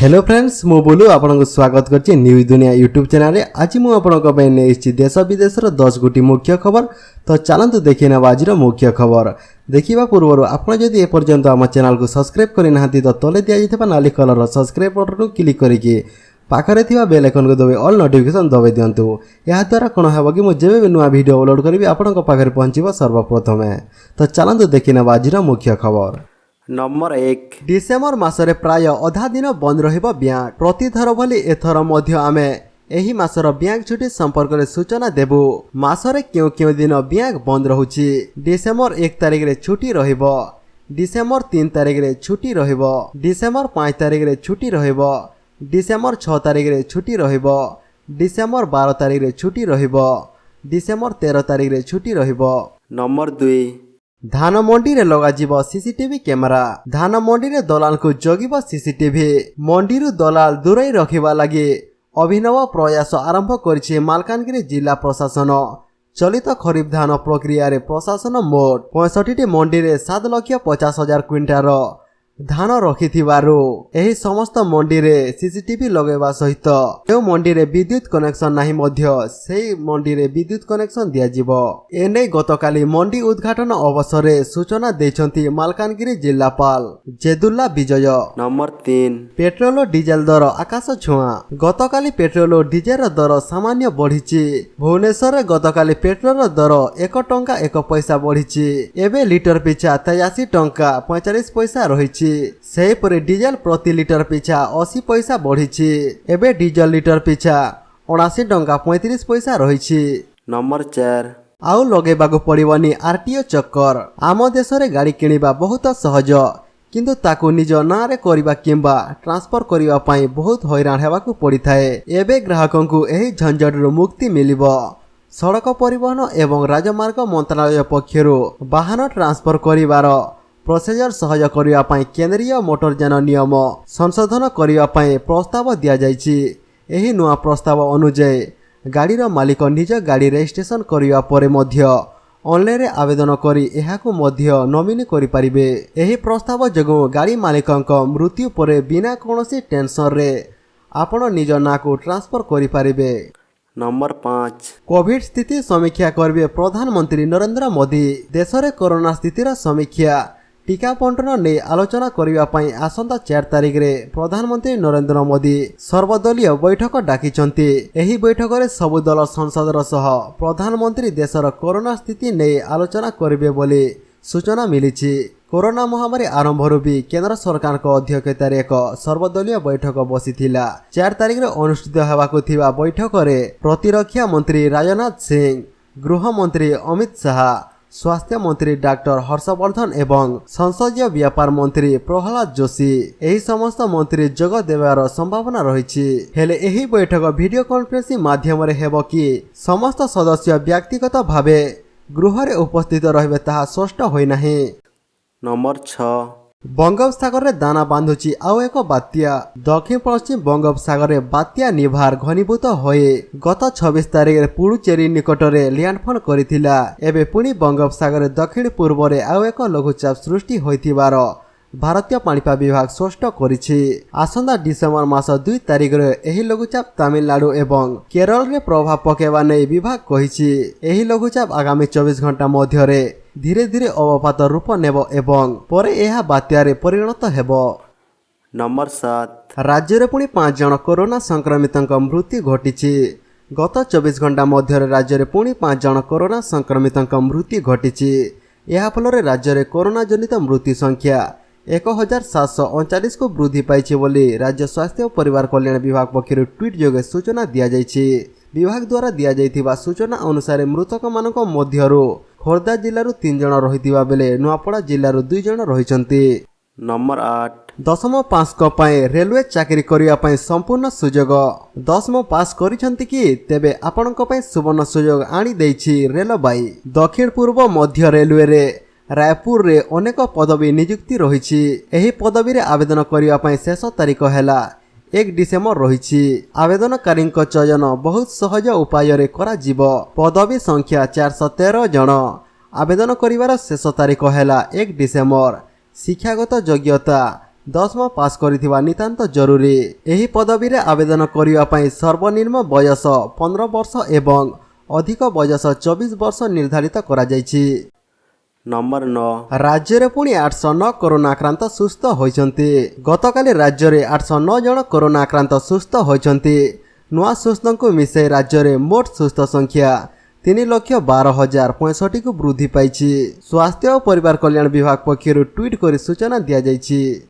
Hello friends मु बुलू आपनको स्वागत करछि न्यू दुनिया यूट्यूब चैनल। आज मु आपनको पे नेछि देश विदेशर 10 गोटी मुख्य खबर। तो चलंतु देखि नेबा आजिर मुख्य खबर। देखिबा पूर्व आपण जदि ए पर्यंत हम चैनल को सब्सक्राइब करि नाहंती तो तले दिया जितबा नाली कलर सब्सक्राइब बटन को क्लिक करिके पाखरे थिबा बेल आइकन को दबे ऑल नोटिफिकेशन दबे दियंतु। या द्वारा कोन हेबो कि मु जेबे भी नुवा वीडियो अपलोड करबी आपनको पाखरे पहुंचीबो सर्वप्रथम। तो चलंतु देखि नेबा आजिर मुख्य खबर। नंबर 1 डिसेम्बर मासरे प्राय अधा दिन बंद रहिबो बैंक। प्रतिथर भली एथर मध्य आमे एही मासर बैंक छुट्टी संपर्क रे सूचना देबु। मासरे क्यों दिन बैंक बंद रहुछि। डिसेम्बर 1 तारिख रे छुट्टी रहिबो, डिसेम्बर 3 तारिख रे छुट्टी रहिबो, डिसेम्बर 5 तारिख रे छुट्टी रहिबो, डिसेम्बर 6 तारिख रे छुट्टी रहिबो, डिसेम्बर 12 तारिख रे छुट्टी रहिबो, डिसेम्बर 13 तारिख रे छुट्टी रहिबो। नंबर 2 धान मंडी रे लगा जीवो सीसीटीवी कैमरा। धान मंडी रे दलाल को जगिबो सीसीटीवी। मंडी रु दलाल दूरै रखिबा लागि अभिनव प्रयास आरंभ करछि मालकानगिरी जिला प्रशासन। चलित खरीफ धान प्रक्रिया रे प्रशासन मोट 65 मंडी रे 7,50,000 क्विंटाल धान रखिथिबारु एही समस्त मंडी रे सीसीटीवी लगेबा सहित जो मंडी रे विद्युत कनेक्शन नाही मध्य सेही मंडी रे विद्युत कनेक्शन दिया जिवो। एने गतकाली मंडी उद्घाटन अवसर सूचना देछंती मालकानगिरी जिलापाल जेदुल्ला विजय। नंबर 3 पेट्रोल और डीजेल दर आकाश छुआ। गतकाली पेट्रोल और डीजेल दर सामान्य बढ़िछि। भुवनेश्वर गतकाली पेट्रोल दर 1 टंका 1 पैसा बढ़िछि। एबे लिटर पिछा 83 टंका 45 पैसा रहिछि। सेहीपरि डीजेल प्रति लिटर पिछा 80 पैसा बढ़िछि। एबे डीजेल लिटर पिछा 79 टंका 35 पैसा रहिछि। नंबर 4 आउ लगेबागु पड़िबनी आरटीओ चक्कर। आम देश रे गाड़ी किनिबा बहुत सहज, किंतु ताकू निज ना रे करिबा किंबा ट्रांसफर करिबा पई बहुत हैरान हेबाकू पड़िथाए। एबे ग्राहकंकू एही झंझट रु मुक्ति मिलिबो। सड़क परिवहन एवं राजमार्ग मंत्रालय पक्षरु वाहन ट्रांसफर करिवार प्रोसीजर सहज करिबा पई केंद्रीय मोटरयान नियम संशोधन करिबा पई प्रस्ताव दिया जायछि। एही नुआ प्रस्ताव अनुसार गाड़ी रो मालिक निज गाड़ी रजिस्ट्रेशन करिबा परे मध्य ऑनलाइन रे आवेदन करी एहाकू मध्य नॉमिनी करि परिबे। एही प्रस्ताव जगो गाड़ी मालिकंक मृत्यु परे बिना कोनोसी टेंशन रे आपण निज ना को ट्रांसफर करि परिबे। नंबर 5 कोविड स्थिति समीक्षा करबे प्रधानमंत्री नरेंद्र मोदी। देश रे कोरोना स्थितिर समीक्षा टीका बंटन ने आलोचना करिबा पई आसंता 4 तारिख रे प्रधानमंत्री नरेंद्र मोदी सर्वदलीय बैठक डाकिचंती। एही बैठक रे सब दल संसदर सह प्रधानमंत्री देशर कोरोना स्थिति ने आलोचना करिबे बोली सूचना मिलिछि। कोरोना महामारी आरंभरु भी केंद्र सरकार को अध्यक्षतार एक सर्वदलीय बैठक बसिथिला। 4 तारिख रे अनुष्ठित हेबाकू थिबा बैठक रे प्रतिरक्षा मंत्री राजनाथ सिंह, गृह मंत्री अमित शाह, स्वास्थ्य मंत्री डॉक्टर हर्षवर्धन एवं संसदीय व्यापार मंत्री प्रहलाद जोशी एही समस्त मंत्री जोग देवार संभावना रहिछि। हेले एही बैठक वीडियो कॉन्फ्रेंसिंग माध्यम रे हेबो कि समस्त सदस्य व्यक्तिगत भावे गृह रे उपस्थित रहिबे ताहा स्पष्ट होई नाही। नंबर 6 बंगोपसागर रे दाना बांधुची आउ एक बात्या। दक्षिण पश्चिम बंगोपसागर रे बात्या निभार घनीभूत होए गत 26 तारिख रे पुडुचेरी निकट रे लैंडफॉल करिथिला। एबे पुणी बंगोपसागर रे दक्षिण पूर्व रे आउ एक लघुचाप सृष्टि होइथिबार भारतीय पाणीपाग विभाग स्पष्ट करिछि। आसंदा डिसेम्बर मास 2 तारिख रे एही लघुचाप तमिलनाडु एवं केरल रे प्रभाव पकेबा नै विभाग कहिछि। एही लघुचाप आगामी 24 घंटा मध्य रे धीरे धीरे अवपात रूप नेब एवं परे एहा बात्यारे परिणत हेबो। नंबर 7 राज्य रे पुणी 5 जन कोरोना संक्रमितंक मृत्यु घटिछि। गत 24 घंटा मध्य रे राज्य रे पुणी 5 जन कोरोना संक्रमितंक मृत्यु घटिछि। एहा फल रे राज्य रे कोरोना जनित मृत्यु संख्या 1739 को वृद्धि पाइछि बोली राज्य स्वास्थ्य और परिवार कल्याण विभाग पक्षरु ट्वीट जोगे सूचना दिया जायछि। विभाग द्वारा दिया जायथिबा सूचना अनुसार मृतक मानक मध्यरु खोर्धा जिल्लारु 3 जन रहिथिबा बेले नुआपड़ा जिल्लारु 2 जन रहिचंती। नंबर 8 दशम पास को पाए रेलवे चाकरी करिया पाए संपूर्ण सुजोग। दशम पास करिसंती कि तेबे आपनक पाए सुवर्ण सुजोग आनी देछि रेलबाई। दक्षिण पूर्व मध्य रेलवे रे रायपुर रे अनेक पदवी नियुक्ति रहिछि। एही पदवी रे आवेदन करिया पाए शेष तारिख हैला 1 डिसेम्बर रहिछि। आवेदनकारी चयन बहुत सहज उपाय रे करा जिवो। पदवी संख्या 413 जन। आवेदन करिवार शेष तारिख हैला 1 डिसेम्बर। शिक्षागत योग्यता दशम पास करिथिबा नितांत जरूरी। एही पदवी रे आवेदन करिवा पई सर्वनिम्न बयस 15 वर्ष एवं अधिक बयस 24 वर्ष निर्धारित करा जायछि। नंबर 9 राज्य रे पुणी 809 कोरोना आक्रांत सुस्थ होइछन्ति। गतकाली राज्य रे 809 जन कोरोना आक्रांत सुस्थ होइछन्ति। नुआ सुस्थଙ୍କୁ मिसे राज्य रे मोट सुस्थ संख्या 3,12,065 को वृद्धि पाइछि। स्वास्थ्य और परिवार कल्याण विभाग पक्षरु ट्वीट करी सूचना दिया जायछि।